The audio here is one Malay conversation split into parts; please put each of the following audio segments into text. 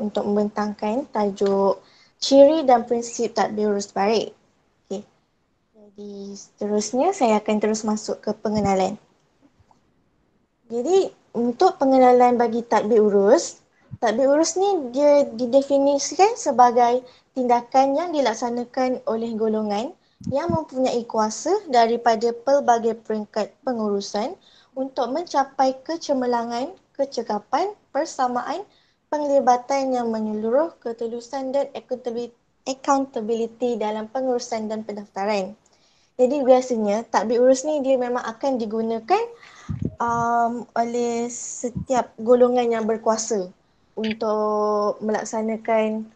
untuk membentangkan tajuk ciri dan prinsip tadbir urus baik. Okay. Jadi seterusnya saya akan terus masuk ke pengenalan. Jadi untuk pengenalan bagi tadbir urus ni dia didefinisikan sebagai tindakan yang dilaksanakan oleh golongan yang mempunyai kuasa daripada pelbagai peringkat pengurusan untuk mencapai kecemerlangan, kecekapan, persamaan, penglibatan yang menyeluruh, ketulusan dan accountability dalam pengurusan dan pendaftaran. Jadi biasanya tadbir urus ni dia memang akan digunakan oleh setiap golongan yang berkuasa untuk melaksanakan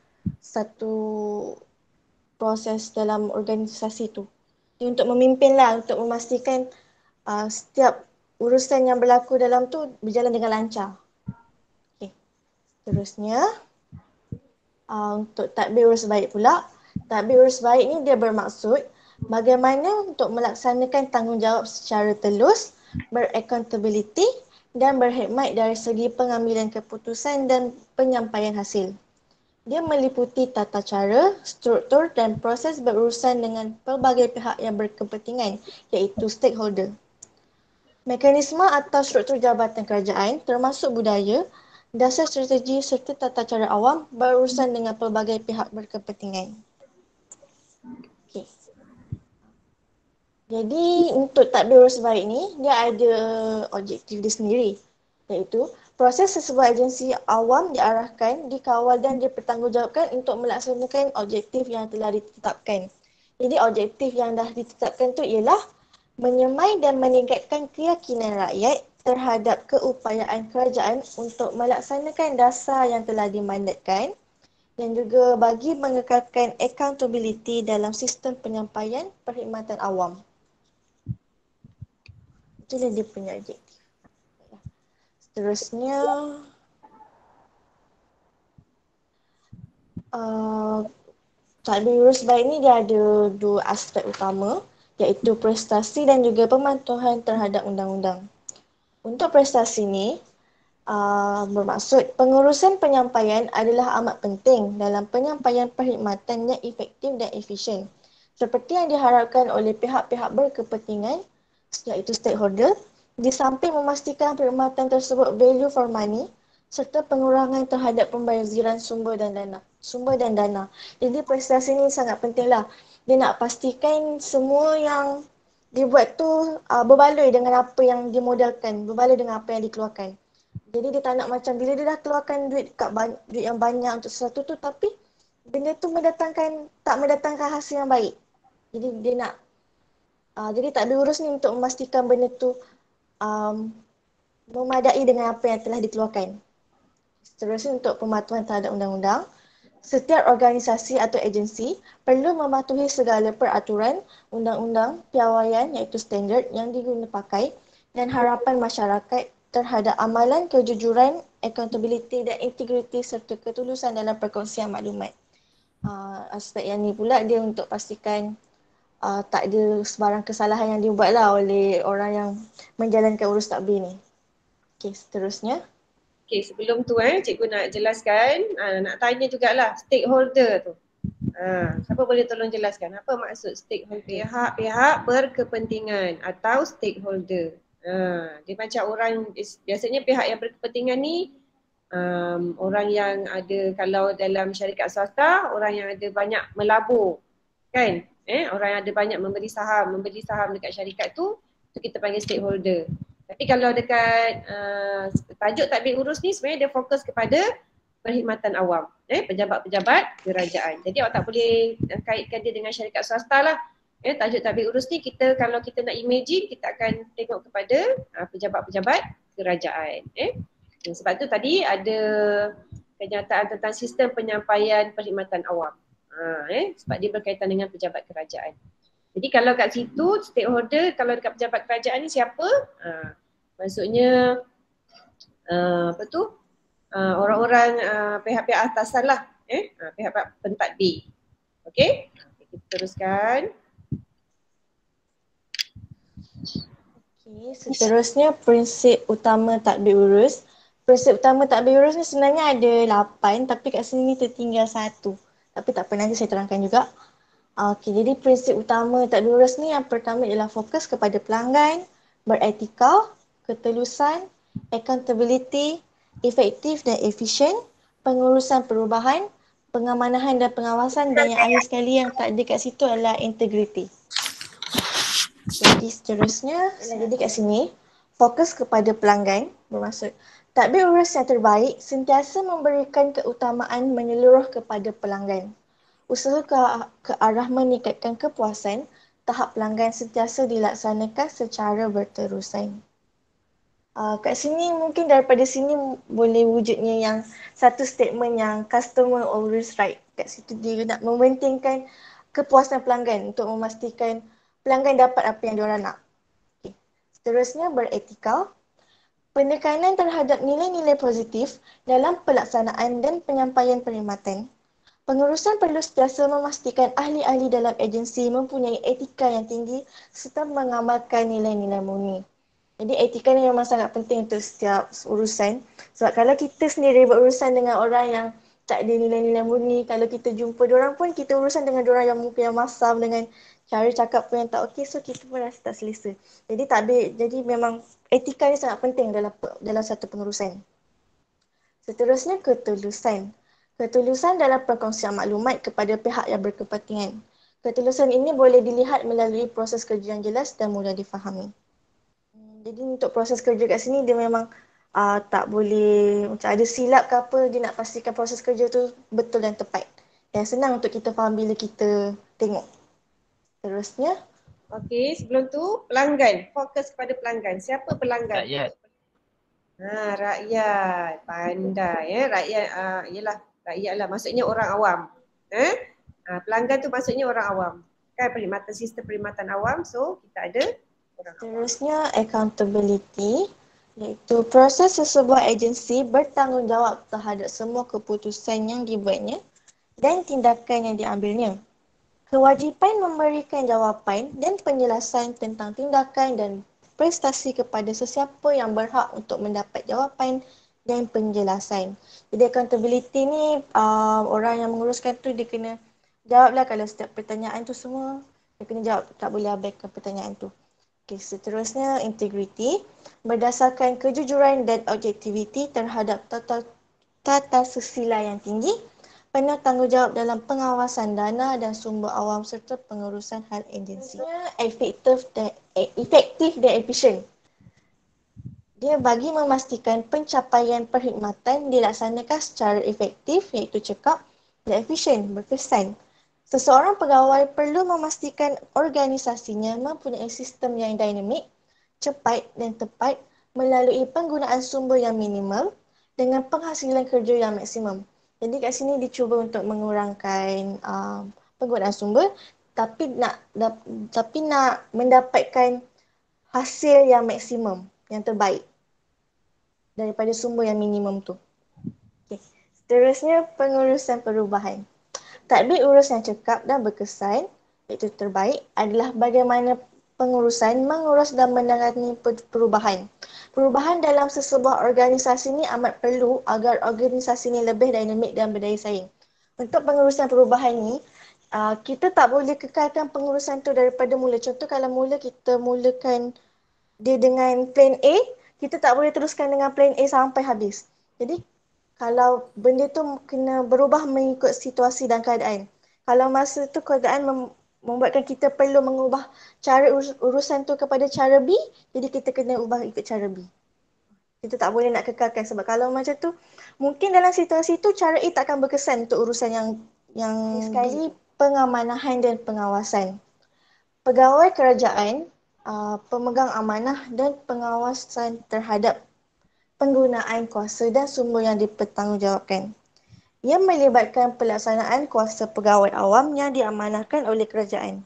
satu proses dalam organisasi tu. Jadi untuk memimpinlah, untuk memastikan setiap urusan yang berlaku dalam tu berjalan dengan lancar. Okay. Seterusnya, untuk tadbir urus baik pula. Tadbir urus baik ni dia bermaksud bagaimana untuk melaksanakan tanggungjawab secara telus, beraccountability dan berkhidmat dari segi pengambilan keputusan dan penyampaian hasil. Dia meliputi tata cara, struktur dan proses berurusan dengan pelbagai pihak yang berkepentingan iaitu stakeholder. Mekanisme atau struktur jabatan kerajaan termasuk budaya, dasar strategi serta tata cara awam berurusan dengan pelbagai pihak berkepentingan. Okay. Jadi untuk tadbir urus baik ni, dia ada objektif dia sendiri. Iaitu, proses sesebuah agensi awam diarahkan, dikawal dan dipertanggungjawabkan untuk melaksanakan objektif yang telah ditetapkan. Jadi objektif yang dah ditetapkan tu ialah menyemai dan meningkatkan keyakinan rakyat terhadap keupayaan kerajaan untuk melaksanakan dasar yang telah dimandatkan dan juga bagi mengekalkan accountability dalam sistem penyampaian perkhidmatan awam. Itulah dia punya objektif. Seterusnya, tadbir urus baik ni dia ada dua aspek utama, iaitu prestasi dan juga pematuhan terhadap undang-undang. Untuk prestasi ni, bermaksud pengurusan penyampaian adalah amat penting dalam penyampaian perkhidmatan yang efektif dan efisien. Seperti yang diharapkan oleh pihak-pihak berkepentingan, iaitu stakeholder, di samping memastikan perkhidmatan tersebut value for money serta pengurangan terhadap pembaziran sumber dan dana. Jadi prestasi ini sangat pentinglah. Dia nak pastikan semua yang dibuat tu berbaloi dengan apa yang dimodalkan, berbaloi dengan apa yang dikeluarkan. Jadi dia tak nak macam bila dia dah keluarkan duit yang banyak untuk sesuatu tu tapi benda tu tak mendatangkan hasil yang baik. Jadi dia nak jadi tadbir urus ni untuk memastikan benda tu memadai dengan apa yang telah dikeluarkan. Seterusnya untuk pematuhan terhadap undang-undang. Setiap organisasi atau agensi perlu mematuhi segala peraturan, undang-undang, piawaian iaitu standard yang digunakan pakai dan harapan masyarakat terhadap amalan kejujuran, accountability dan integriti serta ketulusan dalam perkongsian maklumat. Aspek yang ni pula dia untuk pastikan tak ada sebarang kesalahan yang dibuatlah oleh orang yang menjalankan urus tadbir ni. Okey, seterusnya. Okey, sebelum tu cikgu nak jelaskan, nak tanya jugalah stakeholder tu. Siapa boleh tolong jelaskan apa maksud stakeholder? Pihak-pihak berkepentingan atau stakeholder. Dia macam orang, biasanya pihak yang berkepentingan ni orang yang ada, kalau dalam syarikat swasta, orang yang ada banyak melabur, kan? Orang yang ada banyak membeli saham dekat syarikat tu kita panggil stakeholder. Tapi kalau dekat tajuk tadbir urus ni sebenarnya dia fokus kepada perkhidmatan awam, pejabat-pejabat kerajaan. Jadi awak tak boleh kaitkan dia dengan syarikat swasta lah. Tajuk tadbir urus ni kalau kita nak imagine, kita akan tengok kepada pejabat-pejabat kerajaan. Sebab tu tadi ada kenyataan tentang sistem penyampaian perkhidmatan awam. Sebab dia berkaitan dengan pejabat kerajaan. Jadi kalau kat situ stakeholder, kalau dekat pejabat kerajaan ni siapa? Maksudnya orang-orang pihak-pihak atasan lah, pihak-pihak pentadbir. Okey, kita teruskan. Okey, seterusnya prinsip utama tadbir urus. Prinsip utama takbir urus ni sebenarnya ada 8 tapi kat sini tertinggal satu. Tapi tak apa, nanti saya terangkan juga. Okey, jadi prinsip utama takbir urus ni yang pertama ialah fokus kepada pelanggan, beretika, ketulusan, accountability, efektif dan efisien, pengurusan perubahan, pengamanan dan pengawasan, dan yang akhir sekali yang tak ada kat situ adalah integriti. Jadi seterusnya, jadi kat sini, fokus kepada pelanggan bermaksud takbir urus yang terbaik sentiasa memberikan keutamaan menyeluruh kepada pelanggan. Usaha ke arah meningkatkan kepuasan tahap pelanggan sentiasa dilaksanakan secara berterusan. Kat sini mungkin daripada sini boleh wujudnya yang satu statement yang customer always right. Kat situ dia nak mementingkan kepuasan pelanggan untuk memastikan pelanggan dapat apa yang diorang nak. Okay. Seterusnya beretika. Penekanan terhadap nilai-nilai positif dalam pelaksanaan dan penyampaian perkhidmatan. Pengurusan perlu sentiasa memastikan ahli-ahli dalam agensi mempunyai etika yang tinggi serta mengamalkan nilai-nilai murni. Jadi etika ni memang sangat penting untuk setiap urusan. Sebab kalau kita sendiri berurusan dengan orang yang tak ada nilai-nilai murni, kalau kita jumpa diorang pun kita urusan dengan diorang yang muka yang masam, dengan cara cakap pun yang tak okey, so kita pun rasa tak selesa. Jadi memang etika ni sangat penting dalam satu pengurusan. Seterusnya ketulusan. Ketulusan dalam perkongsian maklumat kepada pihak yang berkepentingan. Ketulusan ini boleh dilihat melalui proses kerja yang jelas dan mudah difahami. Jadi untuk proses kerja kat sini dia memang tak boleh macam ada silap ke apa, dia nak pastikan proses kerja tu betul dan tepat. Yang senang untuk kita faham bila kita tengok. Terusnya. Okey, sebelum tu pelanggan. Fokus kepada pelanggan. Siapa pelanggan? Rakyat. Rakyat. Pandai. Rakyat, ialah rakyat lah. Maksudnya orang awam. Pelanggan tu maksudnya orang awam. Kan perkhidmatan, sistem perkhidmatan awam. So, kita ada orang awam. Terusnya accountability, iaitu proses sesebuah agensi bertanggungjawab terhadap semua keputusan yang dibuatnya dan tindakan yang diambilnya. Kewajipan memberikan jawapan dan penjelasan tentang tindakan dan prestasi kepada sesiapa yang berhak untuk mendapat jawapan dan penjelasan. Jadi accountability ni orang yang menguruskan tu dia kena jawablah kalau setiap pertanyaan tu semua dia kena jawab, tak boleh abaikan pertanyaan tu. Okay, seterusnya integriti, berdasarkan kejujuran dan objektiviti terhadap tata susila yang tinggi, penuh tanggungjawab dalam pengawasan dana dan sumber awam serta pengurusan hal agensi. Efektif dan efisien. Dia bagi memastikan pencapaian perkhidmatan dilaksanakan secara efektif iaitu cekap dan efisien, berkesan. Seseorang pegawai perlu memastikan organisasinya mempunyai sistem yang dinamik, cepat dan tepat melalui penggunaan sumber yang minimal dengan penghasilan kerja yang maksimum. Jadi kat sini dicuba untuk mengurangkan penggunaan sumber tapi nak mendapatkan hasil yang maksimum, yang terbaik daripada sumber yang minimum tu. Okay. Seterusnya pengurusan perubahan. Tadbir urus yang cekap dan berkesan iaitu terbaik adalah bagaimana pengurusan mengurus dan menangani perubahan. Perubahan dalam sesebuah organisasi ini amat perlu agar organisasi ini lebih dinamik dan berdaya saing. Untuk pengurusan perubahan ni, kita tak boleh kekalkan pengurusan tu daripada mula. Contoh kalau kita mulakan dia dengan plan A, kita tak boleh teruskan dengan plan A sampai habis. Jadi kalau benda tu kena berubah mengikut situasi dan keadaan. Kalau masa tu keadaan membuatkan kita perlu mengubah cara urusan tu kepada cara B, jadi kita kena ubah ikut cara B. Kita tak boleh nak kekalkan sebab kalau macam tu, mungkin dalam situasi tu cara A takkan berkesan untuk urusan yang sekali pengamanan dan pengawasan. Pegawai kerajaan, pemegang amanah dan pengawasan terhadap penggunaan kuasa dan sumber yang dipertanggungjawabkan. Ia melibatkan pelaksanaan kuasa pegawai awam yang diamanahkan oleh kerajaan.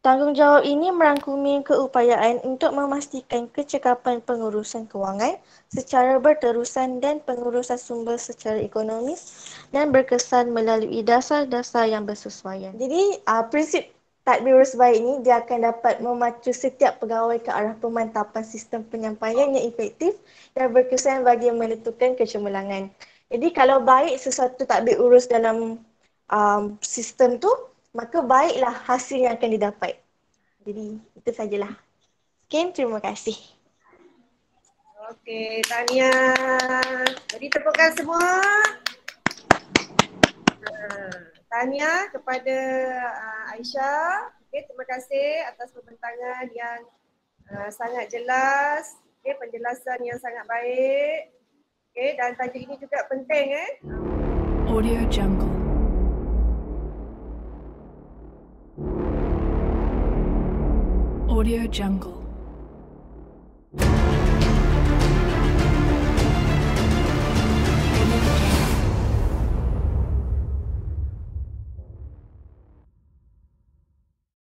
Tanggungjawab ini merangkumi keupayaan untuk memastikan kecekapan pengurusan kewangan secara berterusan dan pengurusan sumber secara ekonomis dan berkesan melalui dasar-dasar yang bersesuaian. Jadi prinsip tadbir urus baik ni dia akan dapat memacu setiap pegawai ke arah pemantapan sistem penyampaian yang efektif dan berkesan bagi meletupkan kecemerlangan. Jadi kalau baik sesuatu tadbir urus dalam sistem tu, maka baiklah hasil yang akan didapat. Jadi itu sajalah. Sekian, terima kasih. Okey, tahniah. Beri tepukan semua. Tahniah kepada Aisyah. Okey, terima kasih atas pembentangan yang sangat jelas. Okey, penjelasan yang sangat baik. Okey, dan tajuk ini juga penting Audio Jungle. Audio Jungle.